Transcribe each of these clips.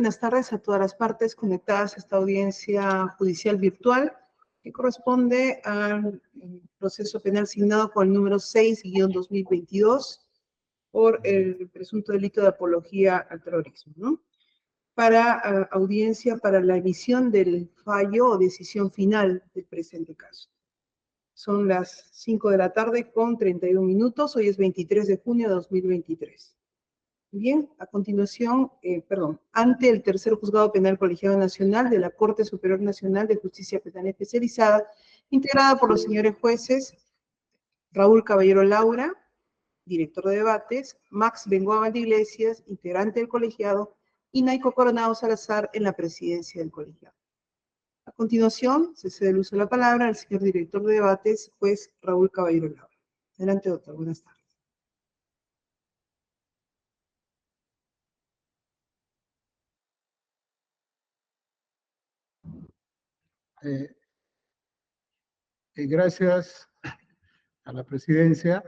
buenas tardes a todas las partes conectadas a esta audiencia judicial virtual que corresponde al proceso penal signado con el número 6-2022 por el presunto delito de apología al terrorismo, ¿no? Para audiencia para la emisión del fallo o decisión final del presente caso. Son las 5 de la tarde con 31 minutos. Hoy es 23 de junio de 2023. Bien, a continuación, ante el tercer juzgado penal colegiado nacional de la Corte Superior Nacional de Justicia Penal Especializada, integrada por los señores jueces Raúl Caballero Laura, director de debates, Max Bengoa Valdeiglesias, integrante del colegiado, y Naico Coronado Salazar en la presidencia del colegiado. A continuación, se cede el uso de la palabra al señor director de debates, juez Raúl Caballero Laura. Adelante, doctor. Buenas tardes. Gracias a la presidencia.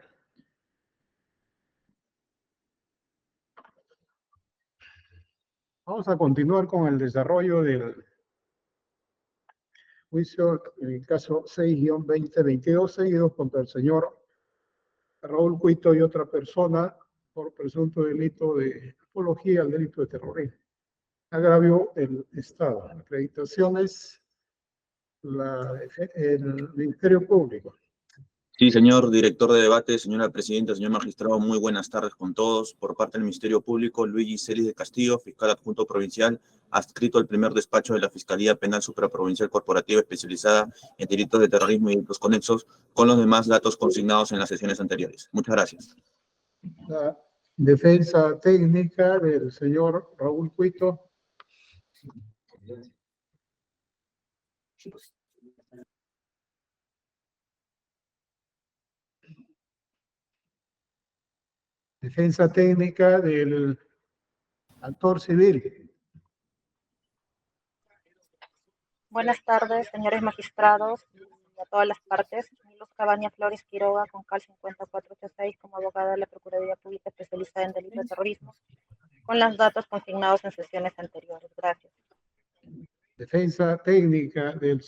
Vamos a continuar con el desarrollo del juicio en el caso 6-2022, seguido contra el señor Raúl Cuito y otra persona por presunto delito de apología al delito de terrorismo. Agravio del Estado. Acreditaciones, el Ministerio Público. Sí, señor director de debate, señora presidenta, señor magistrado, muy buenas tardes con todos. Por parte del Ministerio Público, Luigi Celis de Castillo, fiscal adjunto provincial, adscrito al primer despacho de la Fiscalía Penal Supraprovincial Corporativa especializada en delitos de terrorismo y delitos conexos, con los demás datos consignados en las sesiones anteriores. Muchas gracias. La defensa técnica del señor Raúl Cuito. Defensa técnica del actor civil. Buenas tardes, señores magistrados y a todas las partes. Luz Cabaña Flores Quiroga, con CAL 5486, como abogada de la Procuraduría Pública especializada en delitos de terrorismo, con los datos consignados en sesiones anteriores. Gracias. Defensa técnica de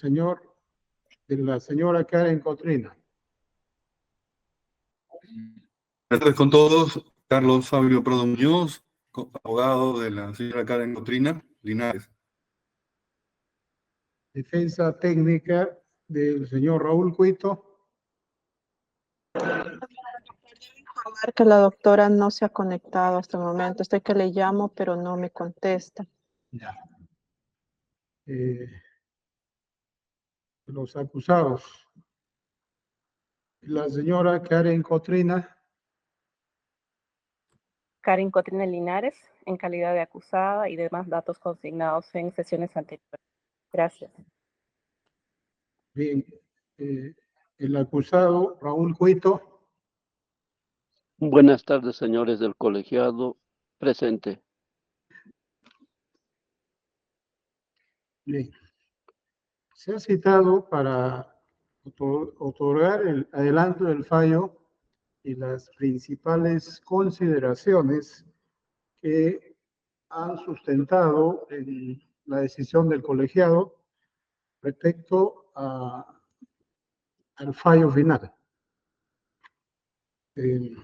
la señora Karen Cotrina. Buenas tardes con todos. Carlos Fabio Prodo Muñoz, abogado de la señora Karen Cotrina Linares. Defensa técnica del señor Raúl Cuito. Informar que la doctora no se ha conectado hasta el momento. Estoy que le llamo, pero no me contesta. Ya. Los acusados. La señora Karen Cotrina. Karen Cotrina Linares, en calidad de acusada y demás datos consignados en sesiones anteriores. Gracias. Bien. El acusado Raúl Cuito. Buenas tardes, señores del colegiado. Presente. Bien. Se ha citado para otorgar el adelanto del fallo y las principales consideraciones que han sustentado en la decisión del colegiado respecto al fallo final. Bien,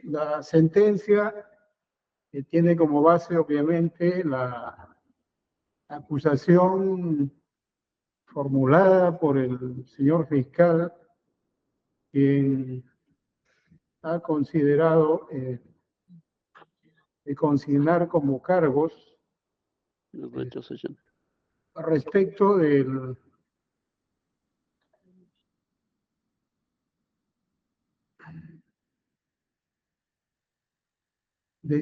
la sentencia tiene como base, obviamente, la acusación formulada por el señor fiscal, quien ha considerado consignar como cargos respecto de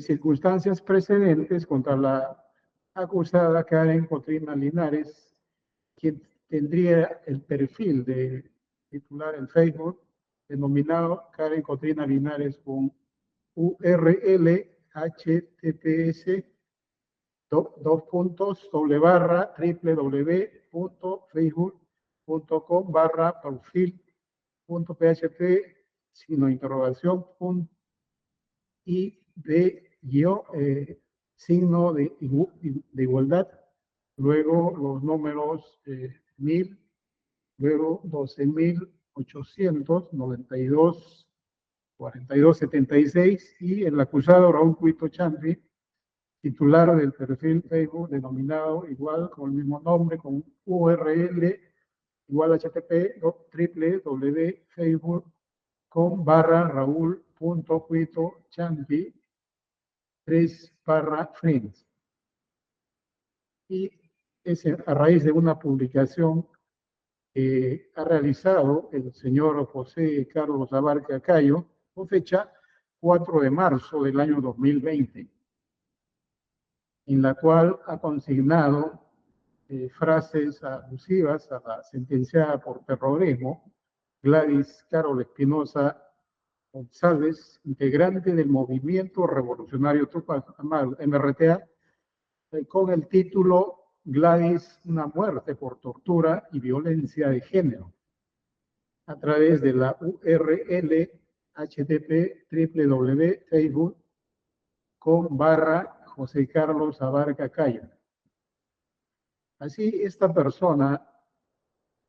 circunstancias precedentes contra la acusada Karen Cotrina Linares, quien tendría el perfil de titular en Facebook denominado Karen Cotrina Linares con URL https://www.facebook.com/perfil.php signo de interrogación y signo de igualdad, luego los números 1000, luego 12.892, 4276 y el acusado Raúl Cuito Champi, titular del perfil Facebook denominado igual con el mismo nombre, con URL igual http www.facebook.com/raúl.cuito-champi 3/friends. Y es a raíz de una publicación que ha realizado el señor José Carlos Abarca Cayo, con fecha 4 de marzo del año 2020, en la cual ha consignado frases abusivas a la sentenciada por terrorismo, Gladys Carol Espinosa González, integrante del Movimiento Revolucionario Tupac Amaru, MRTA, con el título Gladys, una muerte por tortura y violencia de género, a través de la URL http://facebook.com/José Carlos Abarca Cayo. Así, esta persona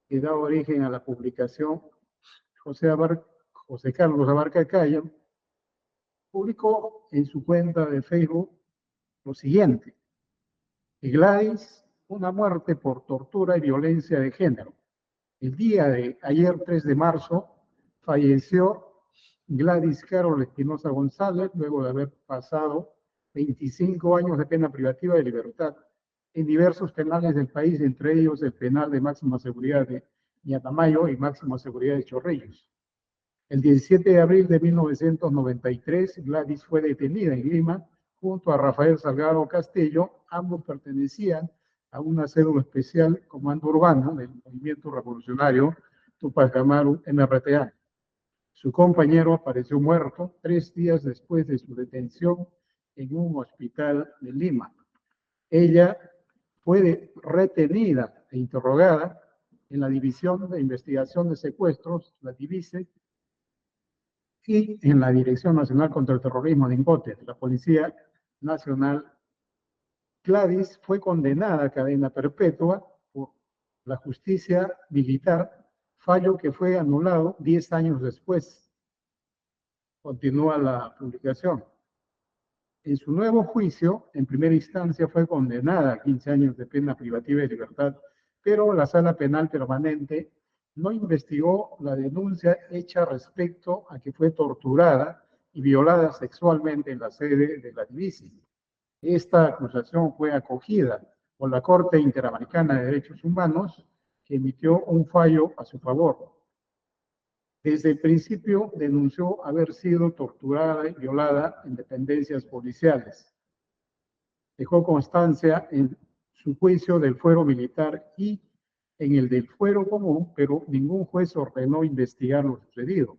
que da origen a la publicación, José Carlos Abarca Cayo, publicó en su cuenta de Facebook lo siguiente: Gladys, una muerte por tortura y violencia de género. El día de ayer, 3 de marzo, falleció Gladys Carol Espinosa González, luego de haber pasado 25 años de pena privativa de libertad en diversos penales del país, entre ellos el penal de máxima seguridad de Ñatamayo y máxima seguridad de Chorrillos. El 17 de abril de 1993, Gladys fue detenida en Lima junto a Rafael Salgado Castillo. Ambos pertenecían a una célula especial comando urbano del Movimiento Revolucionario Tupac Amaru, MRTA. Su compañero apareció muerto 3 días después de su detención en un hospital de Lima. Ella fue retenida e interrogada en la División de Investigación de Secuestros, la DIVISE, y en la Dirección Nacional contra el Terrorismo de INCOTE, de la Policía Nacional. Gladys fue condenada a cadena perpetua por la justicia militar, fallo que fue anulado 10 años después. Continúa la publicación. En su nuevo juicio, en primera instancia fue condenada a 15 años de pena privativa de libertad, pero la Sala Penal Permanente no investigó la denuncia hecha respecto a que fue torturada y violada sexualmente en la sede de la DIVISE. Esta acusación fue acogida por la Corte Interamericana de Derechos Humanos, que emitió un fallo a su favor. Desde el principio denunció haber sido torturada y violada en dependencias policiales. Dejó constancia en su juicio del fuero militar y en el del fuero común, pero ningún juez ordenó investigar lo sucedido,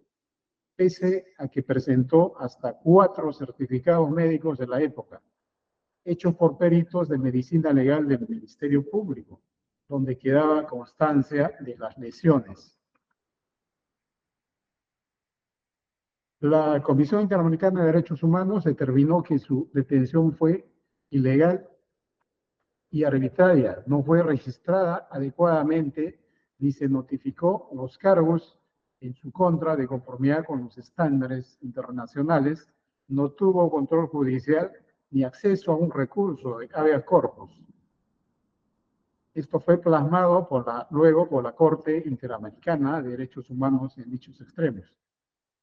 pese a que presentó hasta 4 certificados médicos de la época, hechos por peritos de medicina legal del Ministerio Público, donde quedaba constancia de las lesiones. La Comisión Interamericana de Derechos Humanos determinó que su detención fue ilegal y arbitraria, no fue registrada adecuadamente ni se notificó los cargos en su contra de conformidad con los estándares internacionales, no tuvo control judicial ni acceso a un recurso de habeas corpus. Esto fue plasmado luego por la Corte Interamericana de Derechos Humanos en dichos extremos.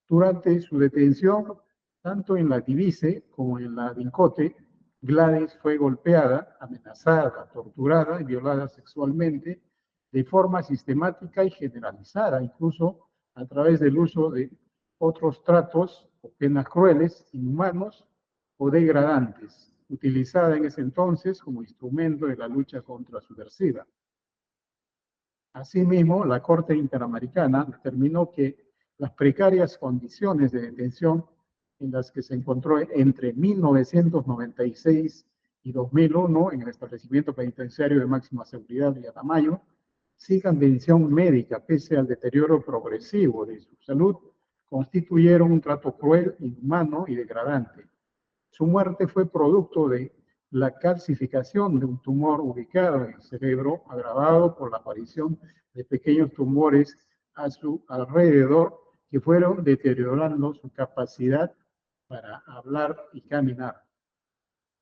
Durante su detención, tanto en la DIVISE como en la DINCOTE, Gladys fue golpeada, amenazada, torturada y violada sexualmente de forma sistemática y generalizada, incluso a través del uso de otros tratos o penas crueles, inhumanos o degradantes, utilizada en ese entonces como instrumento de la lucha contra subversiva. Asimismo, la Corte Interamericana determinó que las precarias condiciones de detención en las que se encontró entre 1996 y 2001 en el establecimiento penitenciario de máxima seguridad de Atamayo, sin atención médica, pese al deterioro progresivo de su salud, constituyeron un trato cruel, inhumano y degradante. Su muerte fue producto de la calcificación de un tumor ubicado en el cerebro, agravado por la aparición de pequeños tumores a su alrededor que fueron deteriorando su capacidad para hablar y caminar.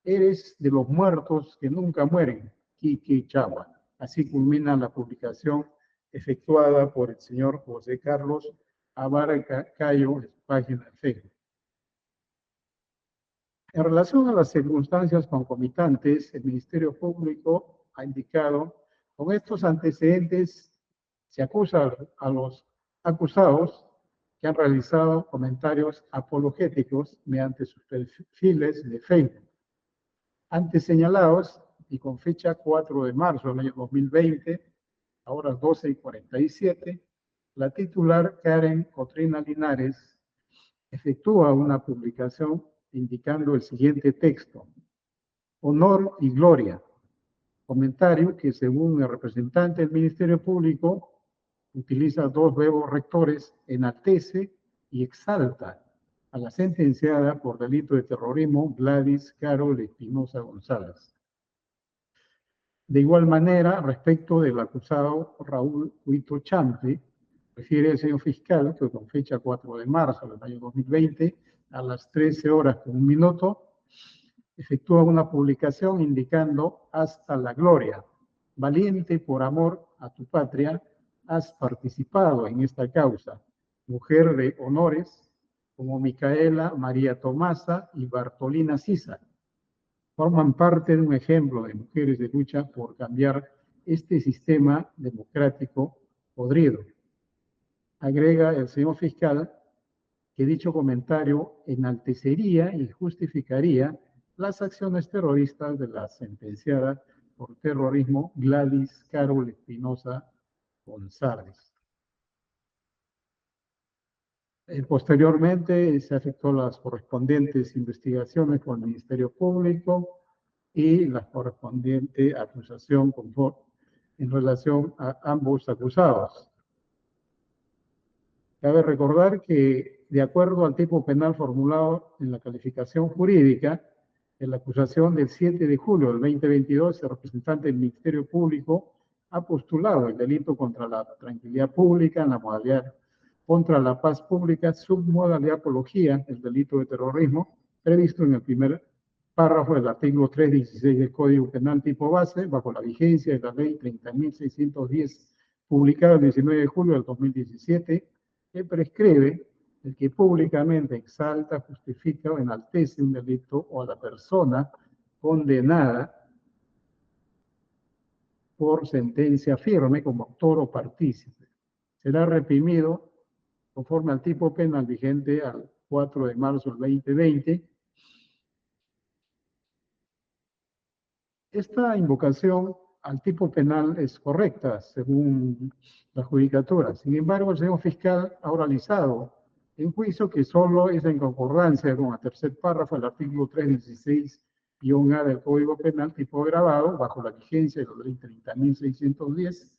Eres de los muertos que nunca mueren, Kiki Chagua. Así culmina la publicación efectuada por el señor José Carlos Abarca-Cayo en su página de Facebook. En relación a las circunstancias concomitantes, el Ministerio Público ha indicado, con estos antecedentes se acusa a los acusados que han realizado comentarios apologéticos mediante sus perfiles de Facebook. Antes señalados, y con fecha 4 de marzo del año 2020, a horas 12:47, la titular Karen Cotrina Linares efectúa una publicación indicando el siguiente texto: honor y gloria. Comentario que, según el representante del Ministerio Público, utiliza dos verbos rectores, enaltece y exalta a la sentenciada por delito de terrorismo Gladys Carol Espinosa González. De igual manera, respecto del acusado Raúl Huito Champe, refiere el señor fiscal que con fecha 4 de marzo del año 2020, a las 13:01, efectúa una publicación indicando: hasta la gloria, valiente por amor a tu patria, has participado en esta causa, mujer de honores como Micaela María Tomasa y Bartolina Sisa. Forman parte de un ejemplo de mujeres de lucha por cambiar este sistema democrático podrido. Agrega el señor fiscal que dicho comentario enaltecería y justificaría las acciones terroristas de la sentenciada por terrorismo Gladys Carol Espinosa González. Posteriormente se efectuó las correspondientes investigaciones con el Ministerio Público y la correspondiente acusación en relación a ambos acusados. Cabe recordar que, de acuerdo al tipo penal formulado en la calificación jurídica, en la acusación del 7 de julio del 2022, el representante del Ministerio Público ha postulado el delito contra la tranquilidad pública en la modalidad contra la paz pública, submodalidad apología, el delito de terrorismo, previsto en el primer párrafo del artículo 316 del Código Penal tipo base, bajo la vigencia de la Ley 30.610, publicada el 19 de julio del 2017, que prescribe el que públicamente exalta, justifica o enaltece un delito o a la persona condenada por sentencia firme como autor o partícipe. Será reprimido conforme al tipo penal vigente al 4 de marzo del 2020. Esta invocación al tipo penal es correcta, según la judicatura. Sin embargo, el señor fiscal ha oralizado en juicio que solo es en concordancia con el tercer párrafo del artículo 316-A del Código Penal tipo agravado, bajo la vigencia de la Ley 30.610,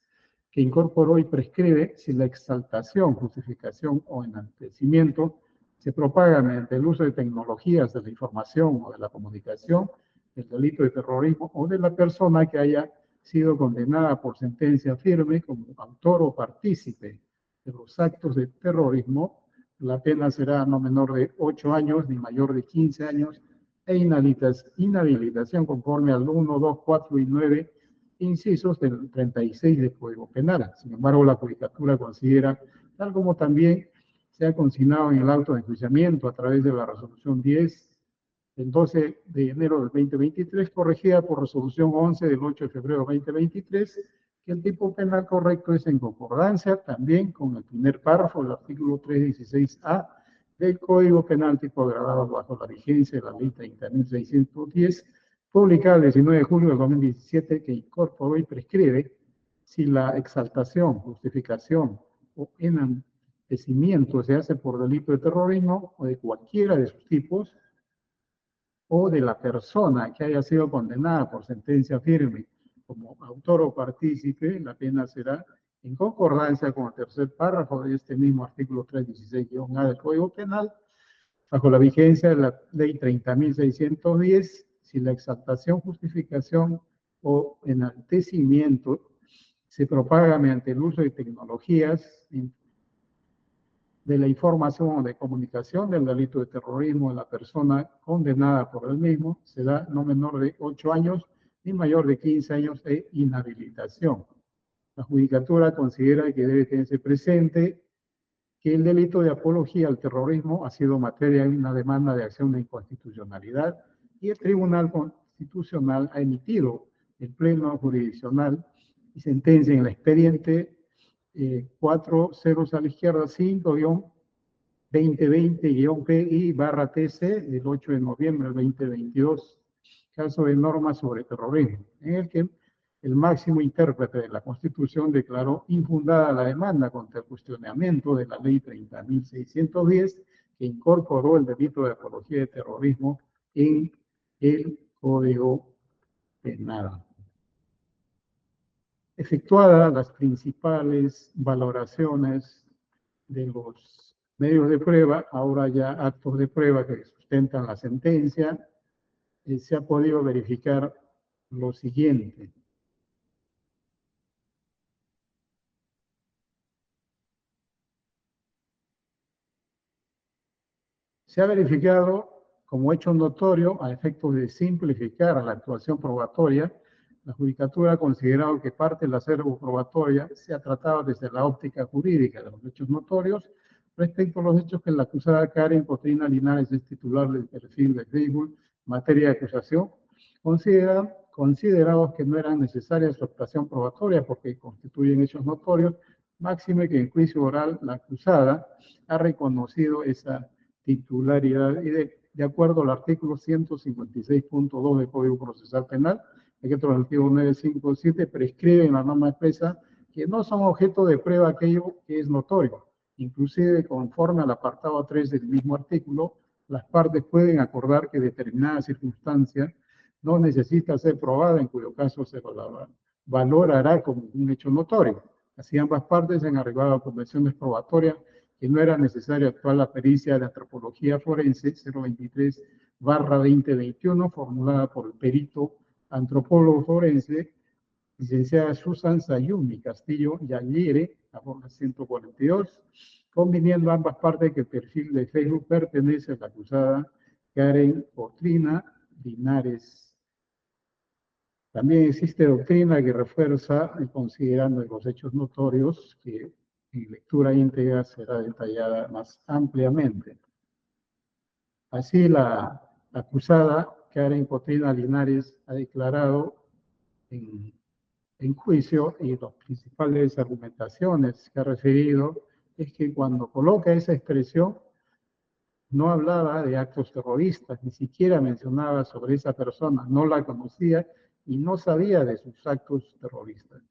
que incorporó y prescribe si la exaltación, justificación o enaltecimiento se propaga mediante el uso de tecnologías de la información o de la comunicación, el delito de terrorismo o de la persona que haya sido condenada por sentencia firme como autor o partícipe de los actos de terrorismo, la pena será no menor de 8 años ni mayor de 15 años e inhabilitación conforme al 1, 2, 4 y 9 incisos del 36 del Código Penal. Sin embargo, la Judicatura considera, tal como también se ha consignado en el auto de enjuiciamiento a través de la resolución 10 del 12 de enero del 2023, corregida por resolución 11 del 8 de febrero del 2023, que el tipo penal correcto es en concordancia también con el primer párrafo del artículo 316-A del Código Penal tipo agravado bajo la vigencia de la Ley 30.610, publicada el 19 de julio del 2017, que incorporó y prescribe si la exaltación, justificación o enaltecimiento se hace por delito de terrorismo o de cualquiera de sus tipos, o de la persona que haya sido condenada por sentencia firme como autor o partícipe, la pena será en concordancia con el tercer párrafo de este mismo artículo 316-A del Código Penal, bajo la vigencia de la Ley 30.610, si la exaltación, justificación o enaltecimiento se propaga mediante el uso de tecnologías de la información o de comunicación del delito de terrorismo de la persona condenada por el mismo, será no menor de 8 años ni mayor de 15 años de inhabilitación. La Judicatura considera que debe tenerse presente que el delito de apología al terrorismo ha sido materia de una demanda de acción de inconstitucionalidad y el Tribunal Constitucional ha emitido el pleno jurisdiccional y sentencia en el expediente 4 ceros a la izquierda 5-2020-PI/TC del 8 de noviembre del 2022, caso de normas sobre terrorismo, en el que el máximo intérprete de la Constitución declaró infundada la demanda contra el cuestionamiento de la Ley 30.610, que incorporó el delito de apología de terrorismo en el Código Penal. Efectuadas las principales valoraciones de los medios de prueba, ahora ya actos de prueba que sustentan la sentencia, se ha podido verificar lo siguiente. Se ha verificado como hecho notorio, a efectos de simplificar la actuación probatoria, la Judicatura ha considerado que parte del acervo probatoria se ha tratado desde la óptica jurídica de los hechos notorios respecto a los hechos que la acusada Karen Cotrina Linares es titular del perfil de Facebook materia de acusación, considerados que no eran necesarias su actuación probatoria porque constituyen hechos notorios, máxime que en juicio oral la acusada ha reconocido esa titularidad y de acuerdo al artículo 156.2 del Código Procesal Penal, el artículo 957 prescribe en la norma expresa que no son objeto de prueba aquello que es notorio. Inclusive, conforme al apartado 3 del mismo artículo, las partes pueden acordar que determinada circunstancia no necesita ser probada, en cuyo caso se valorará como un hecho notorio. Así ambas partes han arribado a convenciones probatorias que no era necesario actuar la pericia de antropología forense 023/2021, formulada por el perito antropólogo forense, licenciada Susan Sayumi Castillo Yallire, a forma 142, conviniendo ambas partes que el perfil de Facebook pertenece a la acusada Karen Cotrina Linares. También existe doctrina que refuerza, considerando los hechos notorios, que en lectura íntegra será detallada más ampliamente. Así, la acusada Karen Cotrina Linares ha declarado en juicio, y las principales argumentaciones que ha referido es que cuando coloca esa expresión no hablaba de actos terroristas, ni siquiera mencionaba sobre esa persona, no la conocía y no sabía de sus actos terroristas.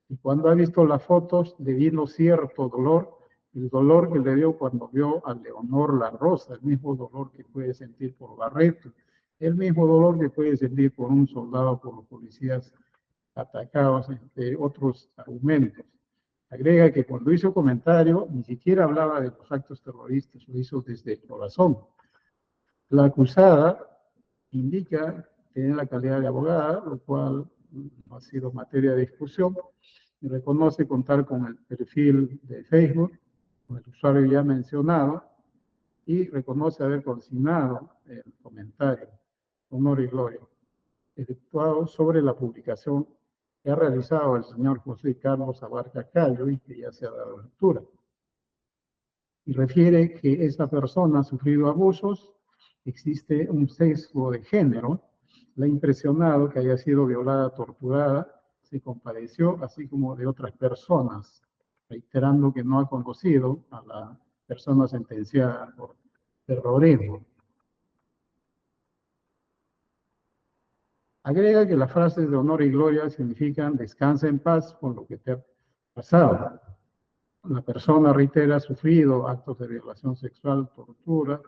Y cuando ha visto las fotos, le vino cierto dolor, el dolor que le dio cuando vio a Leonor La Rosa, el mismo dolor que puede sentir por Barreto, el mismo dolor que puede sentir por un soldado, por los policías atacados, entre otros argumentos. Agrega que cuando hizo comentario, ni siquiera hablaba de los actos terroristas, lo hizo desde el corazón. La acusada indica tener la calidad de abogada, lo cual no ha sido materia de discusión, y reconoce contar con el perfil de Facebook, con el usuario ya mencionado, y reconoce haber consignado el comentario, honor y gloria, efectuado sobre la publicación que ha realizado el señor José Carlos Abarca Callo y que ya se ha dado lectura. Y refiere que esta persona ha sufrido abusos, existe un sesgo de género, le ha impresionado que haya sido violada, torturada, se compadeció, así como de otras personas, reiterando que no ha conocido a la persona sentenciada por terrorismo. Agrega que las frases de honor y gloria significan descansa en paz por lo que te ha pasado. La persona, reitera, ha sufrido actos de violación sexual, tortura,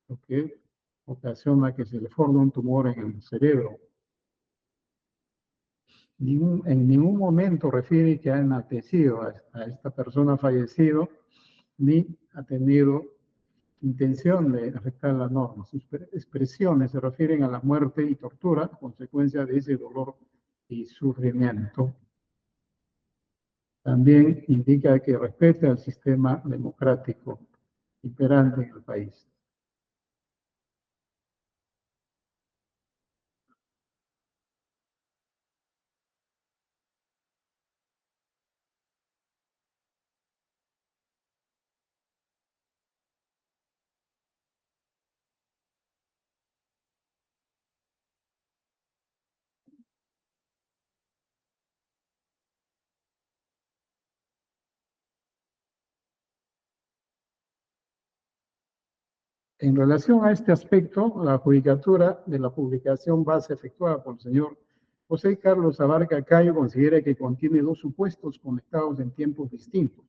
lo que ocasiona que se le forme un tumor en el cerebro. En ningún momento refiere que ha enaltecido a esta persona fallecido, ni ha tenido intención de afectar la norma. Sus expresiones se refieren a la muerte y tortura, consecuencia de ese dolor y sufrimiento. También indica que respeta el sistema democrático imperante en el país. En relación a este aspecto, la judicatura de la publicación base efectuada por el señor José Carlos Abarca Cayo considera que contiene dos supuestos conectados en tiempos distintos.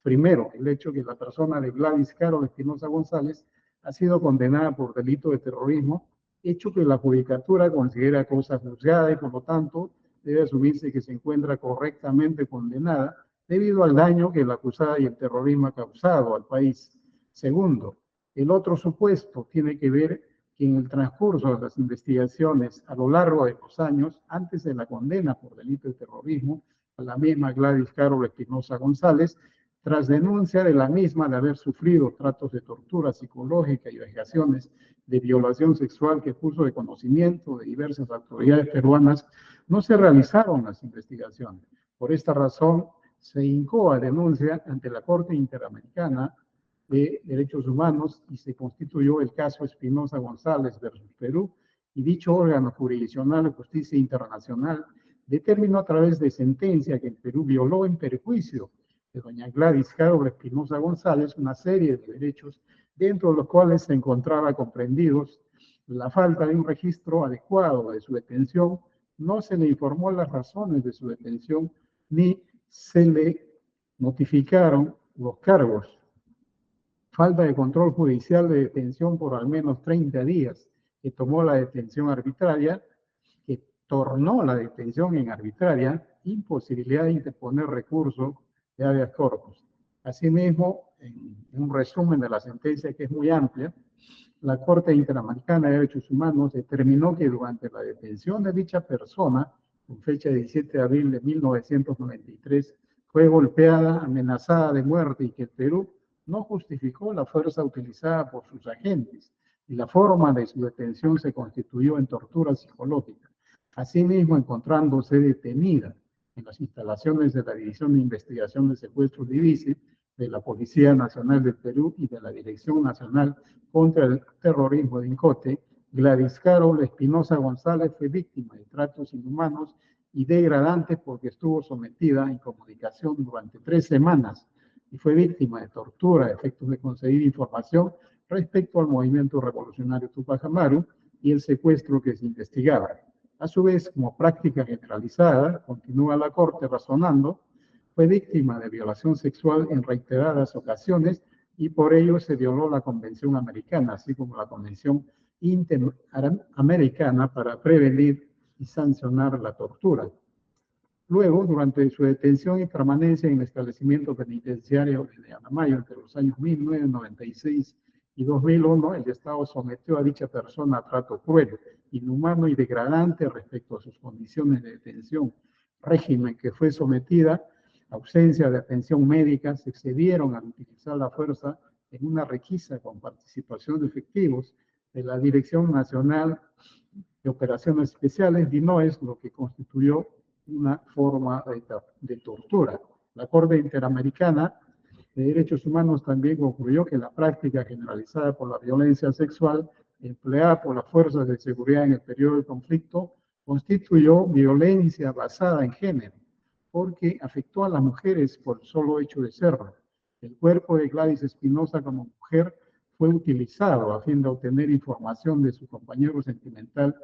Primero, el hecho que la persona de Gladys Carol Espinosa González ha sido condenada por delito de terrorismo, hecho que la judicatura considera cosa juzgada y por lo tanto debe asumirse que se encuentra correctamente condenada debido al daño que la acusada y el terrorismo ha causado al país. Segundo, el otro supuesto tiene que ver que en el transcurso de las investigaciones a lo largo de los años, antes de la condena por delito de terrorismo, a la misma Gladys Carol Espinosa González, tras denuncia de la misma de haber sufrido tratos de tortura psicológica y vejaciones de violación sexual que puso de conocimiento de diversas autoridades peruanas, no se realizaron las investigaciones. Por esta razón, se hincó a denuncia ante la Corte Interamericana de Derechos Humanos y se constituyó el caso Espinosa González versus Perú, y dicho órgano jurisdiccional de justicia internacional determinó a través de sentencia que el Perú violó en perjuicio de doña Gladys Carol Espinosa González una serie de derechos, dentro de los cuales se encontraba comprendidos la falta de un registro adecuado de su detención, no se le informó las razones de su detención, ni se le notificaron los cargos. Falta de control judicial de detención por al menos 30 días, que tomó la detención arbitraria, que tornó la detención en arbitraria, imposibilidad de interponer recurso de habeas corpus. Asimismo, en un resumen de la sentencia que es muy amplia, la Corte Interamericana de Derechos Humanos determinó que durante la detención de dicha persona, con fecha de 17 de abril de 1993, fue golpeada, amenazada de muerte y que el Perú no justificó la fuerza utilizada por sus agentes y la forma de su detención se constituyó en tortura psicológica. Asimismo, encontrándose detenida en las instalaciones de la División de Investigación de Secuestros DIVISE, de la Policía Nacional del Perú y de la Dirección Nacional contra el Terrorismo de INCOTE, Gladys Carol Espinosa González fue víctima de tratos inhumanos y degradantes porque estuvo sometida a incomunicación durante 3 semanas y fue víctima de tortura a efectos de conseguir información respecto al movimiento revolucionario Tupac Amaru y el secuestro que se investigaba. A su vez, como práctica generalizada, continúa la Corte razonando, fue víctima de violación sexual en reiteradas ocasiones y por ello se violó la Convención Americana, así como la Convención Interamericana para prevenir y sancionar la tortura. Luego, durante su detención y permanencia en el establecimiento penitenciario de Anamayo entre los años 1996 y 2001, el Estado sometió a dicha persona a trato cruel, inhumano y degradante respecto a sus condiciones de detención, régimen que fue sometida, ausencia de atención médica, se excedieron al utilizar la fuerza en una requisa con participación de efectivos de la Dirección Nacional de Operaciones Especiales, DINOES, lo que constituyó una forma de tortura. La Corte Interamericana de Derechos Humanos también concluyó que la práctica generalizada por la violencia sexual empleada por las fuerzas de seguridad en el periodo de conflicto constituyó violencia basada en género, porque afectó a las mujeres por el solo hecho de serlo. El cuerpo de Gladys Espinosa como mujer fue utilizado a fin de obtener información de su compañero sentimental,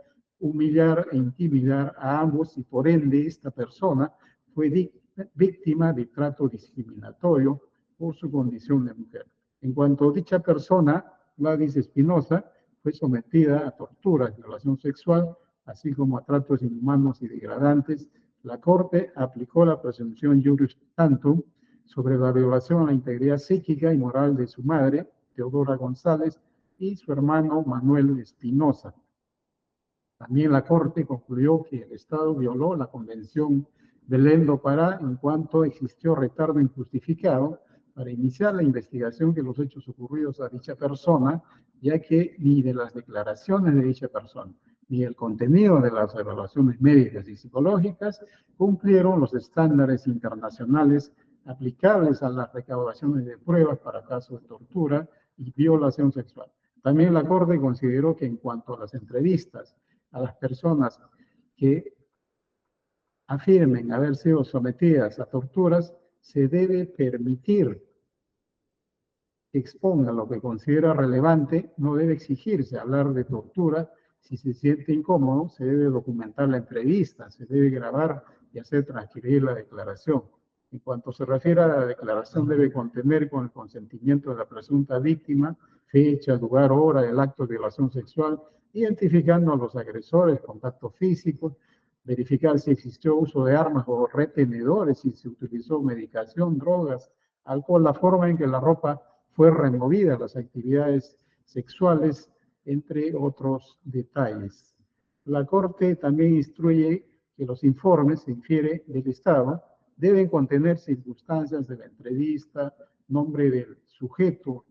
humillar e intimidar a ambos y por ende esta persona fue víctima de trato discriminatorio por su condición de mujer. En cuanto a dicha persona, Gladys Espinosa, fue sometida a torturas, violación sexual, así como a tratos inhumanos y degradantes, la Corte aplicó la presunción juris tantum sobre la violación a la integridad psíquica y moral de su madre, Teodora González, y su hermano Manuel Espinosa. También la Corte concluyó que el Estado violó la Convención Belén do Pará en cuanto existió retardo injustificado para iniciar la investigación de los hechos ocurridos a dicha persona, ya que ni de las declaraciones de dicha persona, ni el contenido de las evaluaciones médicas y psicológicas cumplieron los estándares internacionales aplicables a las recaudaciones de pruebas para casos de tortura y violación sexual. También la Corte consideró que en cuanto a las entrevistas a las personas que afirmen haber sido sometidas a torturas, se debe permitir que exponga lo que considera relevante, no debe exigirse hablar de tortura. Si se siente incómodo, se debe documentar la entrevista, se debe grabar y hacer transcribir la declaración. En cuanto se refiere a la declaración, debe contener con el consentimiento de la presunta víctima fecha, lugar, hora del acto de violación sexual, identificando a los agresores, contacto físico, verificar si existió uso de armas o retenedores, si se utilizó medicación, drogas, alcohol, la forma en que la ropa fue removida, las actividades sexuales, entre otros detalles. La Corte también instruye que los informes, se infiere del Estado, deben contener circunstancias de la entrevista, nombre del sujeto,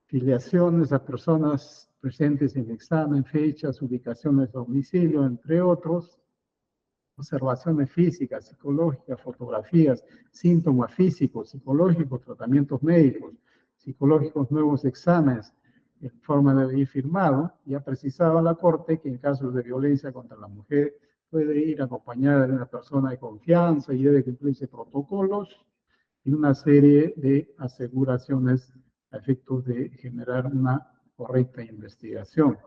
filiaciones a personas presentes en el examen, fechas, ubicaciones de domicilio, entre otros, observaciones físicas, psicológicas, fotografías, síntomas físicos, psicológicos, tratamientos médicos, psicológicos, nuevos exámenes, en forma de ir firmado. Ya precisaba la Corte que en casos de violencia contra la mujer puede ir acompañada de una persona de confianza y debe cumplirse protocolos y una serie de aseguraciones a efectos de generar una correcta investigación.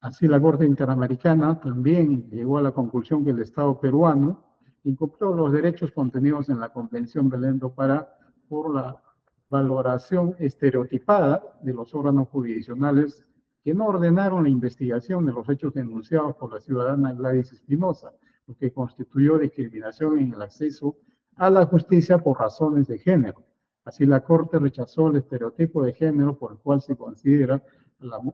Así, la Corte Interamericana también llegó a la conclusión que el Estado peruano incumplió los derechos contenidos en la Convención Belén do Pará por la valoración estereotipada de los órganos jurisdiccionales que no ordenaron la investigación de los hechos denunciados por la ciudadana Gladys Espinosa, lo que constituyó discriminación en el acceso a la justicia por razones de género. Así, la Corte rechazó el estereotipo de género por el cual se considera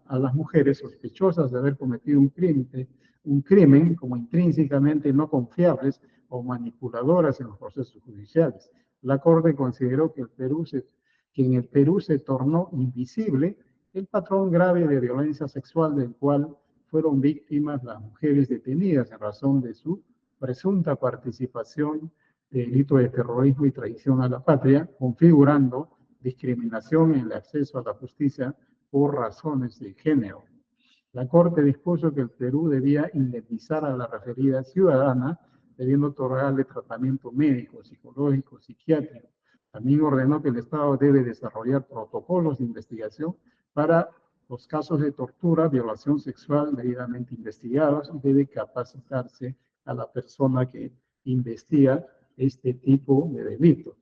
a las mujeres sospechosas de haber cometido un crimen como intrínsecamente no confiables o manipuladoras en los procesos judiciales. La Corte consideró que en el Perú se tornó invisible el patrón grave de violencia sexual del cual fueron víctimas las mujeres detenidas en razón de su presunta participación de delito de terrorismo y traición a la patria, configurando discriminación en el acceso a la justicia por razones de género. La Corte dispuso que el Perú debía indemnizar a la referida ciudadana, debiendo otorgarle tratamiento médico, psicológico, psiquiátrico. También ordenó que el Estado debe desarrollar protocolos de investigación para los casos de tortura, violación sexual debidamente investigados, y debe capacitarse a la persona que investiga este tipo de delitos.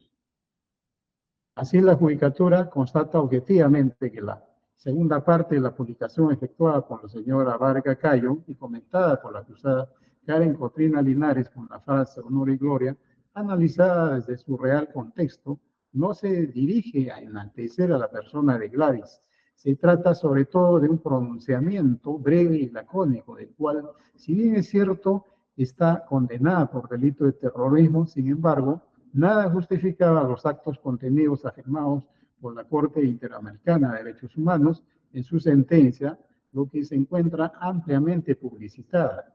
Así, la Judicatura constata objetivamente que la segunda parte de la publicación efectuada por la señora Varga Cayo y comentada por la acusada Karen Cotrina Linares con la frase honor y gloria, analizada desde su real contexto, no se dirige a enaltecer a la persona de Gladys. Se trata sobre todo de un pronunciamiento breve y lacónico, del cual, si bien es cierto, está condenada por delito de terrorismo, sin embargo, nada justificaba los actos contenidos afirmados por la Corte Interamericana de Derechos Humanos en su sentencia, lo que se encuentra ampliamente publicitada.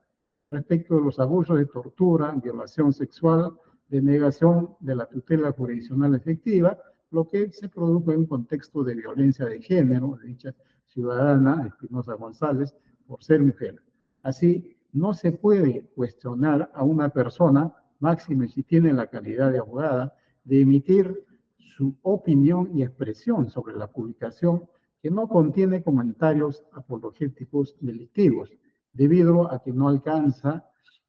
Respecto de los abusos de tortura, violación sexual, denegación de la tutela jurisdiccional efectiva, lo que se produjo en un contexto de violencia de género de dicha ciudadana, Espinosa González, por ser mujer. Así, no se puede cuestionar a una persona, máxime si tiene la calidad de abogada, de emitir su opinión y expresión sobre la publicación que no contiene comentarios apologéticos delictivos, debido a que no alcanza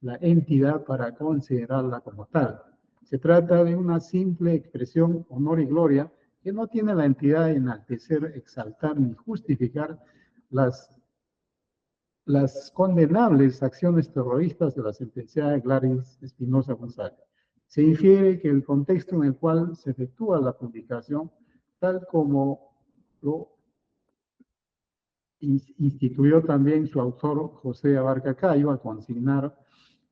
la entidad para considerarla como tal. Se trata de una simple expresión honor y gloria que no tiene la entidad de enaltecer, exaltar ni justificar las condenables acciones terroristas de la sentenciada Gladys Espinosa González. Se infiere que el contexto en el cual se efectúa la publicación, tal como lo instituyó también su autor José Abarca Cayo al consignar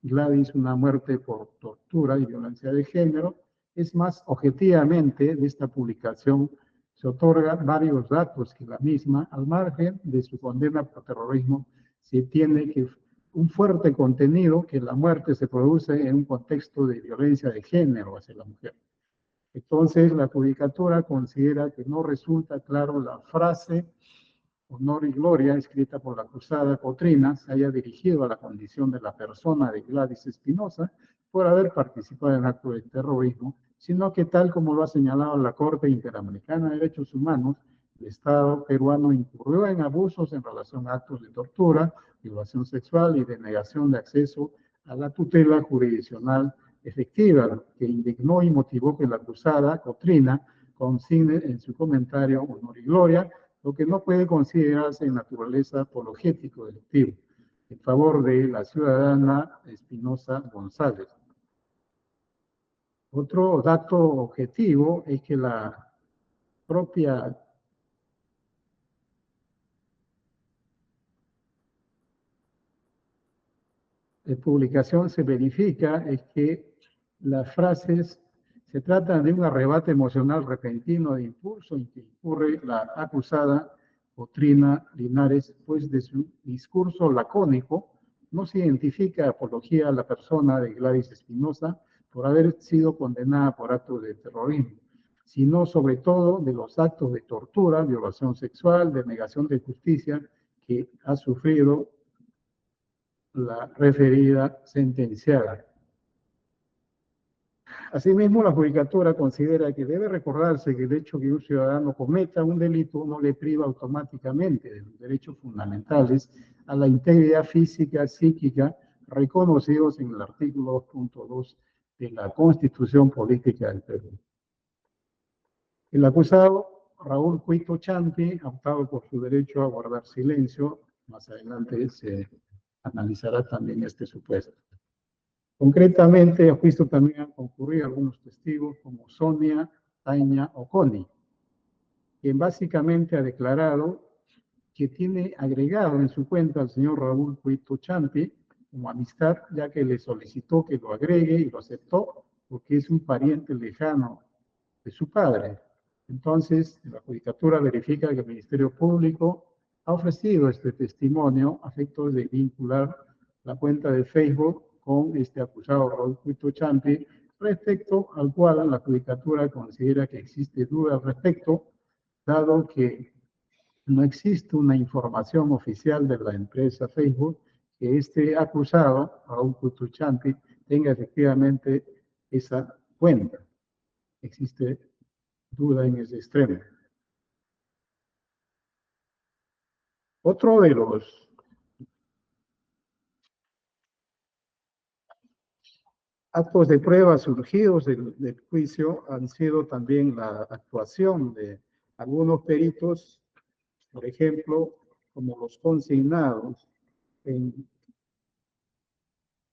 Gladys una muerte por tortura y violencia de género, es más objetivamente de esta publicación se otorgan varios datos que la misma, al margen de su condena por terrorismo, se tiene que un fuerte contenido que la muerte se produce en un contexto de violencia de género hacia la mujer. Entonces, la judicatura considera que no resulta claro la frase honor y gloria escrita por la acusada Cotrina se haya dirigido a la condición de la persona de Gladys Espinosa por haber participado en actos de terrorismo, sino que tal como lo ha señalado la Corte Interamericana de Derechos Humanos, el Estado peruano incurrió en abusos en relación a actos de tortura, violación sexual y denegación de acceso a la tutela jurisdiccional efectiva, que indignó y motivó que la acusada Cotrina consigne en su comentario honor y gloria, lo que no puede considerarse en naturaleza apologético delictivo, en favor de la ciudadana Espinosa González. Otro dato objetivo es que la propia publicación se verifica es que las frases se tratan de un arrebato emocional repentino de impulso en que incurre la acusada Cotrina Linares, pues de su discurso lacónico no se identifica apología a la persona de Gladys Espinosa por haber sido condenada por actos de terrorismo, sino sobre todo de los actos de tortura, violación sexual, denegación de justicia que ha sufrido la referida sentenciada. Asimismo, la judicatura considera que debe recordarse que el hecho que un ciudadano cometa un delito no le priva automáticamente de los derechos fundamentales a la integridad física, psíquica, reconocidos en el artículo 2.2 de la Constitución Política del Perú. El acusado, Raúl Cuito Chanti, ha optado por su derecho a guardar silencio. Más adelante se analizará también este supuesto. Concretamente, a juicio también han concurrido algunos testigos como Sonia Taña Oconi, quien básicamente ha declarado que tiene agregado en su cuenta al señor Raúl Cuito Chanti como amistad, ya que le solicitó que lo agregue y lo aceptó porque es un pariente lejano de su padre. Entonces, la judicatura verifica que el Ministerio Público ha ofrecido este testimonio a efectos de vincular la cuenta de Facebook con este acusado Raúl Cuito Chanti, respecto al cual la judicatura considera que existe duda al respecto, dado que no existe una información oficial de la empresa Facebook que este acusado, Raúl Cuito Chanti, tenga efectivamente esa cuenta. Existe duda en ese extremo. Otro de los actos de prueba surgidos del juicio han sido también la actuación de algunos peritos, por ejemplo, como los consignados en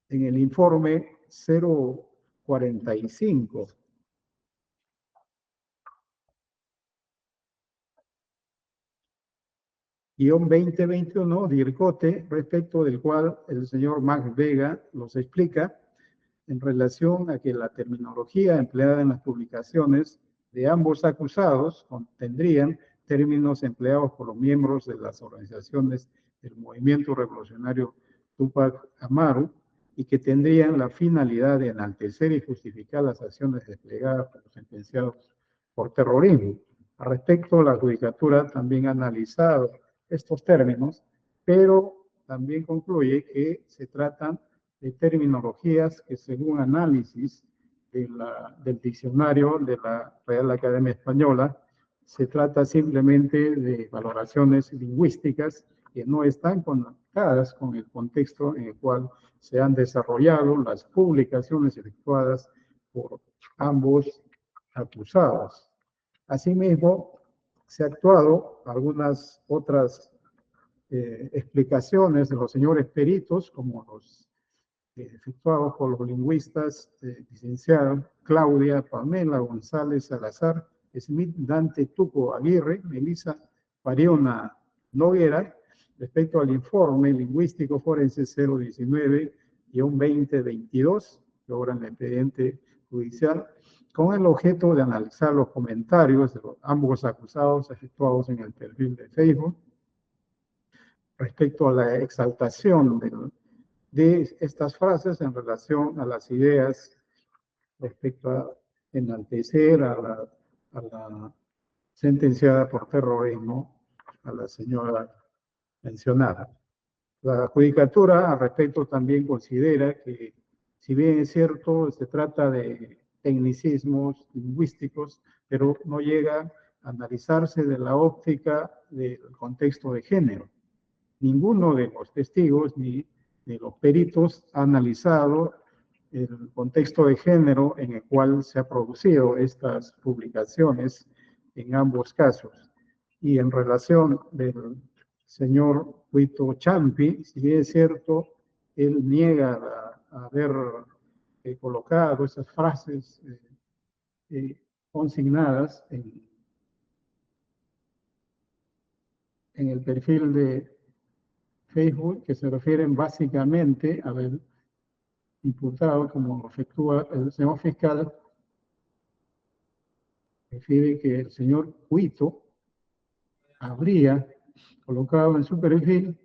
el informe 045. Guión 2021, DIRCOTE, respecto del cual el señor Max Vega los explica en relación a que la terminología empleada en las publicaciones de ambos acusados contendrían términos empleados por los miembros de las organizaciones del Movimiento Revolucionario Tupac Amaru y que tendrían la finalidad de enaltecer y justificar las acciones desplegadas por los sentenciados por terrorismo. Al respecto, la judicatura también ha analizado estos términos, pero también concluye que se tratan de terminologías que, según análisis del diccionario de la Real Academia Española, se trata simplemente de valoraciones lingüísticas que no están conectadas con el contexto en el cual se han desarrollado las publicaciones efectuadas por ambos acusados. Asimismo, se ha actuado algunas otras explicaciones de los señores peritos, como los efectuados por los lingüistas licenciados Claudia Pamela González Salazar, Smith Dante Tuco Aguirre, Melissa Pariona Noguera, respecto al informe lingüístico forense 019-2022, que obra en el expediente judicial, con el objeto de analizar los comentarios de ambos acusados efectuados en el perfil de Facebook, respecto a la exaltación de estas frases en relación a las ideas respecto a enaltecer a la sentenciada por terrorismo, a la señora mencionada. La judicatura al respecto también considera que, si bien es cierto, se trata de tecnicismos lingüísticos, pero no llega a analizarse de la óptica del contexto de género. Ninguno de los testigos ni de los peritos ha analizado el contexto de género en el cual se han producido estas publicaciones en ambos casos. Y en relación del señor Huito Champi, si bien es cierto, él niega haber colocado esas frases consignadas en el perfil de Facebook, que se refieren básicamente al imputado, como efectúa el señor fiscal, refiere que el señor Huito habría colocado en su perfil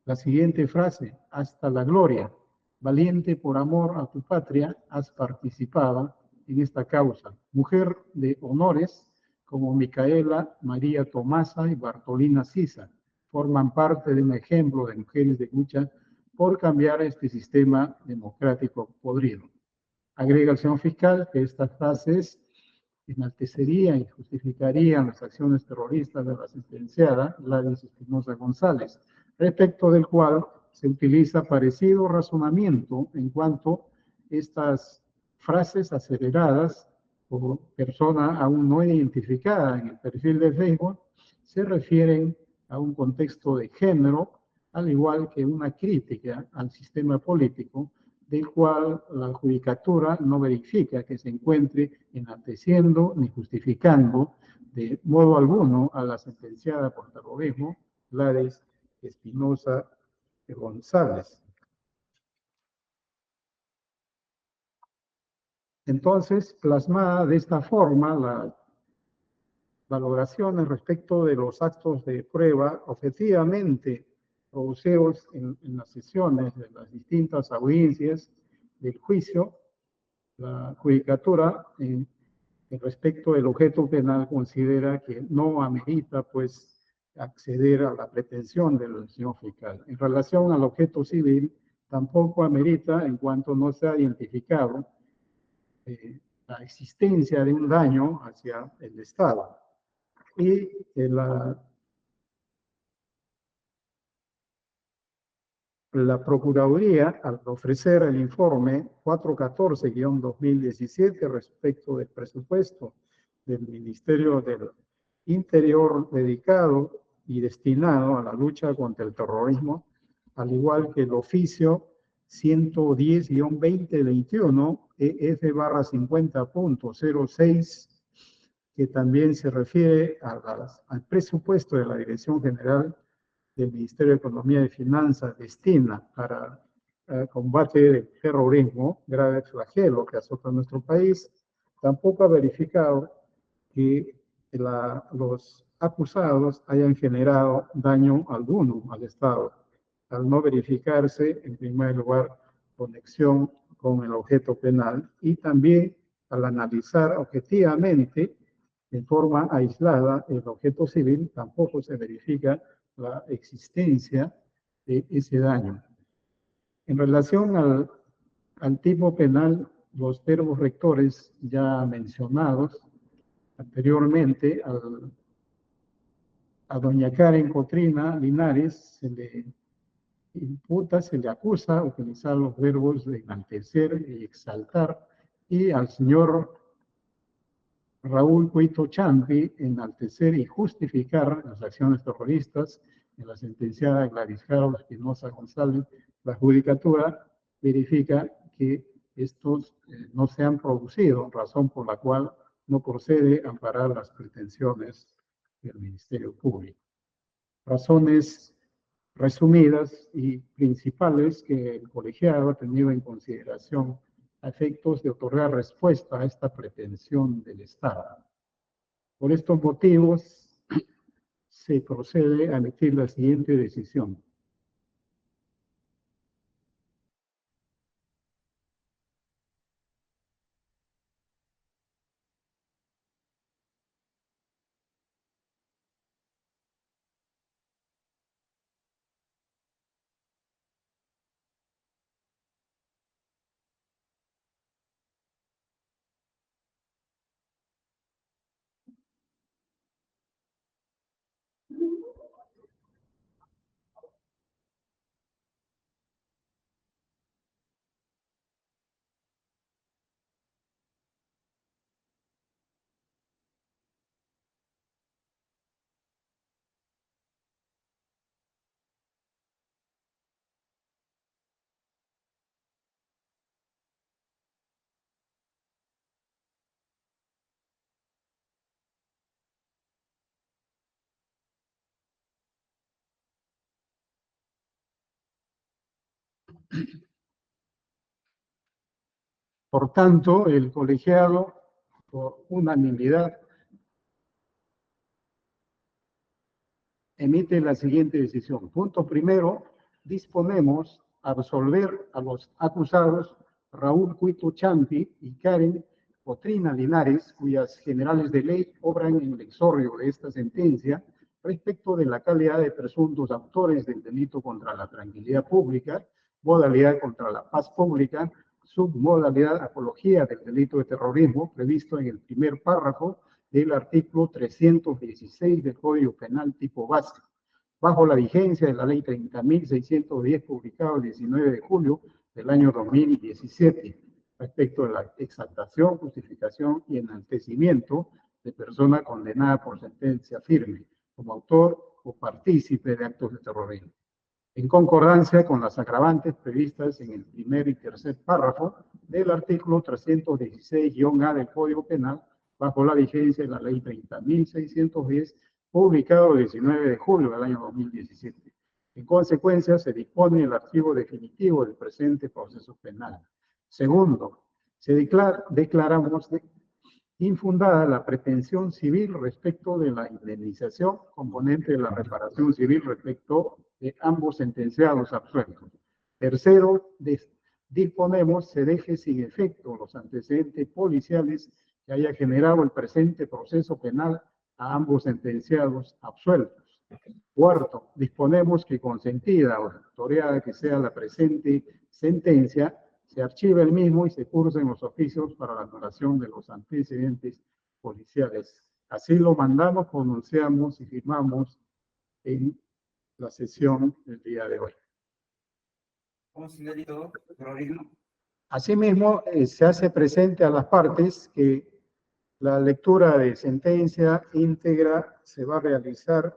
la siguiente frase: hasta la gloria, valiente por amor a tu patria, has participado en esta causa. Mujer de honores como Micaela, María Tomasa y Bartolina Sisa forman parte de un ejemplo de mujeres de lucha por cambiar este sistema democrático podrido. Agrega el señor fiscal que estas frases enaltecerían y justificarían las acciones terroristas de la sentenciada Gladys Espinosa González, respecto del cual se utiliza parecido razonamiento en cuanto estas frases aceleradas por persona aún no identificada en el perfil de Facebook se refieren a un contexto de género, al igual que una crítica al sistema político, del cual la judicatura no verifica que se encuentre enalteciendo ni justificando de modo alguno a la sentenciada por terrorismo Gladys Espinosa González. Entonces, plasmada de esta forma, las valoraciones respecto de los actos de prueba objetivamente producidos en las sesiones de las distintas audiencias del juicio, la judicatura, respecto del objeto penal, considera que no amerita, pues, acceder a la pretensión del señor fiscal. En relación al objeto civil, tampoco amerita en cuanto no se ha identificado la existencia de un daño hacia el Estado. Y la Procuraduría, al ofrecer el informe 414-2017 respecto del presupuesto del Ministerio del Interior dedicado y destinado a la lucha contra el terrorismo, al igual que el oficio 110-2021 EF/50.06, que también se refiere al presupuesto de la Dirección General del Ministerio de Economía y Finanzas, destina para combate del terrorismo, grave flagelo que azota a nuestro país, tampoco ha verificado que los acusados hayan generado daño alguno al Estado, al no verificarse, en primer lugar, conexión con el objeto penal, y también al analizar objetivamente, de forma aislada, el objeto civil, tampoco se verifica la existencia de ese daño. En relación al tipo penal, los verbos rectores ya mencionados anteriormente, A doña Karen Cotrina Linares se le imputa, se le acusa de utilizar los verbos de enaltecer y exaltar, y al señor Raúl Cuito Champi enaltecer y justificar las acciones terroristas en la sentenciada Gladys Harold Espinosa González. La judicatura verifica que estos no se han producido, razón por la cual no procede amparar las pretensiones del Ministerio Público. Razones resumidas y principales que el colegiado ha tenido en consideración a efectos de otorgar respuesta a esta pretensión del Estado. Por estos motivos, se procede a emitir la siguiente decisión. Por tanto, el colegiado, por unanimidad, emite la siguiente decisión. Punto primero, disponemos a absolver a los acusados Raúl Cuito Champi y Karen Cotrina Linares, cuyas generales de ley obran en el exordio de esta sentencia respecto de la calidad de presuntos autores del delito contra la tranquilidad pública, modalidad contra la paz pública, submodalidad apología del delito de terrorismo previsto en el primer párrafo del artículo 316 del Código Penal tipo base, bajo la vigencia de la Ley 30.610, publicado el 19 de julio del año 2017, respecto de la exaltación, justificación y enaltecimiento de persona condenada por sentencia firme, como autor o partícipe de actos de terrorismo, en concordancia con las agravantes previstas en el primer y tercer párrafo del artículo 316-A del Código Penal, bajo la vigencia de la Ley 30.610, publicado el 19 de julio del año 2017. En consecuencia, se dispone el archivo definitivo del presente proceso penal. Segundo, declaramos infundada la pretensión civil respecto de la indemnización componente de la reparación civil respecto de ambos sentenciados absueltos. Tercero, disponemos se deje sin efecto los antecedentes policiales que haya generado el presente proceso penal a ambos sentenciados absueltos. Cuarto, disponemos que consentida o victoriada que sea la presente sentencia, se archiva el mismo y se cursen los oficios para la anulación de los antecedentes policiales. Así lo mandamos, pronunciamos y firmamos en la sesión del día de hoy. Asimismo, se hace presente a las partes que la lectura de sentencia íntegra se va a realizar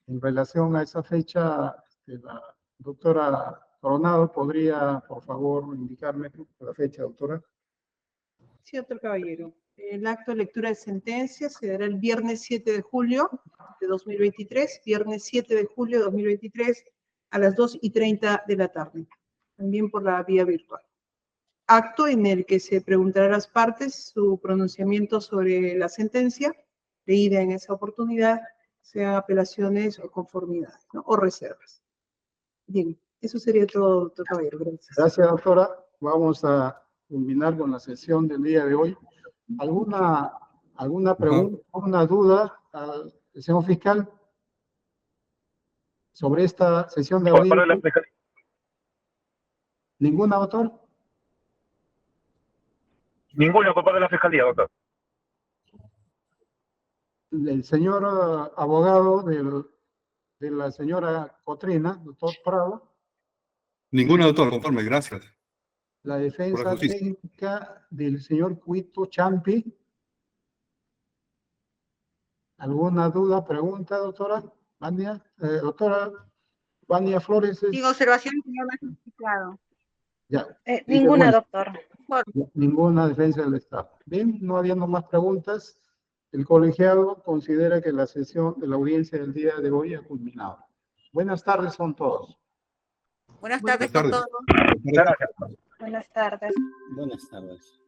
en relación a esa fecha. La doctora Coronado, ¿podría, por favor, indicarme la fecha, doctora? Sí, doctor Caballero. El acto de lectura de sentencia se dará el viernes 7 de julio de 2023, viernes 7 de julio de 2023 a las 2:30 de la tarde, también por la vía virtual. Acto en el que se preguntará a las partes su pronunciamiento sobre la sentencia, leída en esa oportunidad, sean apelaciones o conformidades, ¿no? O reservas. Bien, eso sería todo, doctor Caballero. Gracias. Gracias, doctora. Vamos a culminar con la sesión del día de hoy. ¿Alguna pregunta, alguna duda al señor fiscal sobre esta sesión de audiencia? ¿Ninguna, doctor? Ninguna por parte de la Fiscalía, doctor. El señor abogado de la señora Cotrina, doctor Prado, Ninguna, doctor, conforme, gracias. la Por la defensa justicia. técnica del señor Cuito Champi. ¿Alguna duda, pregunta, doctora? Vania, doctora Vania Flores. Sin observación, señor magistrado. Ya. Ninguna, Bueno, doctor. ninguna defensa del Estado. Bien, no habiendo más preguntas, el colegiado considera que la sesión de la audiencia del día de hoy ha culminado. Buenas tardes con todos. Buenas tardes Buenas con tardes. todos. Buenas tardes. Buenas tardes.